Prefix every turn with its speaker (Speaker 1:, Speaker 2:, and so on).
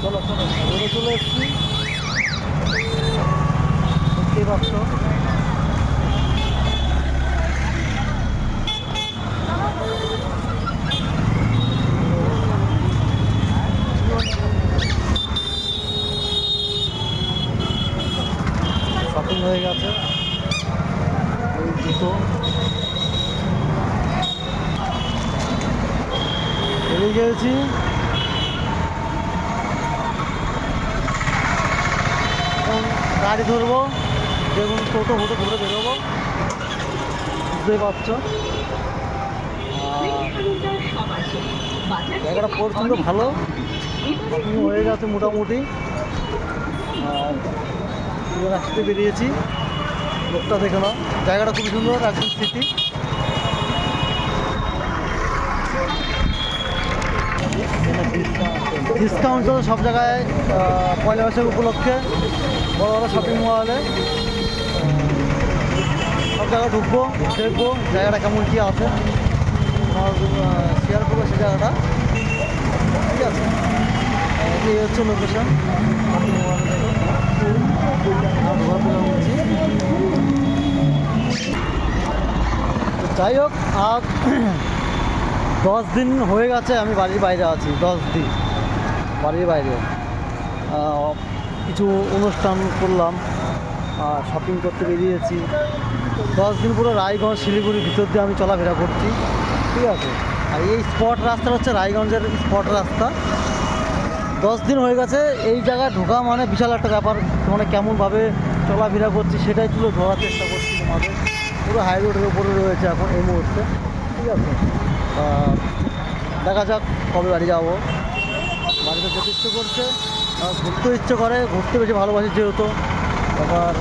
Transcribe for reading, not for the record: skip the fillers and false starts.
Speaker 1: চলো চলো রোডে চলে এসেছি, দেখতেই পাচ্ছ। শপিং হয়ে গেছে, এই জুতো বেরিয়ে গিয়েছি। এখন গাড়ি ধরবো, দেখুন টোটো ফোটো ধরে বেরোবো, বুঝতেই পারছো। জায়গাটা প্রচণ্ড ভালো, শপিং হয়ে গেছে মোটামুটি। আর রাস্তাতে বেরিয়েছি, লোকটা দেখে না, জায়গাটা খুব সুন্দর, একদম সিটি। ডিসকাউন্ট চলছে সব জায়গায় পয়লা বৈশাখ উপলক্ষে, বড় বড় শপিং মলে সব জায়গায় ঢুকবো, দেখবো জায়গাটা কেমন কী আছে, শেয়ার করবো সেই জায়গাটা, ঠিক আছে। এই হচ্ছে লোকেশন, যাই হোক। আর 10 দিন হয়ে গেছে আমি বাড়ির বাইরে আছি, 10 দিন বাড়ির বাইরে। কিছু অনুষ্ঠান করলাম, শপিং করতে বেরিয়েছি। 10 দিন পুরো রায়গঞ্জ শিলিগুড়ির ভিতর দিয়ে আমি চলাফেরা করছি, ঠিক আছে। আর এই স্পট রাস্তা হচ্ছে রায়গঞ্জের স্পট রাস্তা। 10 দিন হয়ে গেছে এই জায়গায় ঢোকা মানে বিশাল একটা ব্যাপার, মানে কেমনভাবে চলাফেরা করছি সেটাই তুলে ধরার চেষ্টা করছি তোমাদের। পুরো হাই রোডের উপরে রয়েছে এখন এই মুহূর্তে, ঠিক আছে। দেখা যাক কবে বাড়ি যাবো। বাড়িতে যেতে ইচ্ছে করছে, ঘুরতে ইচ্ছে করে, ঘুরতে বেশি ভালোবাসি যেহেতু, আবার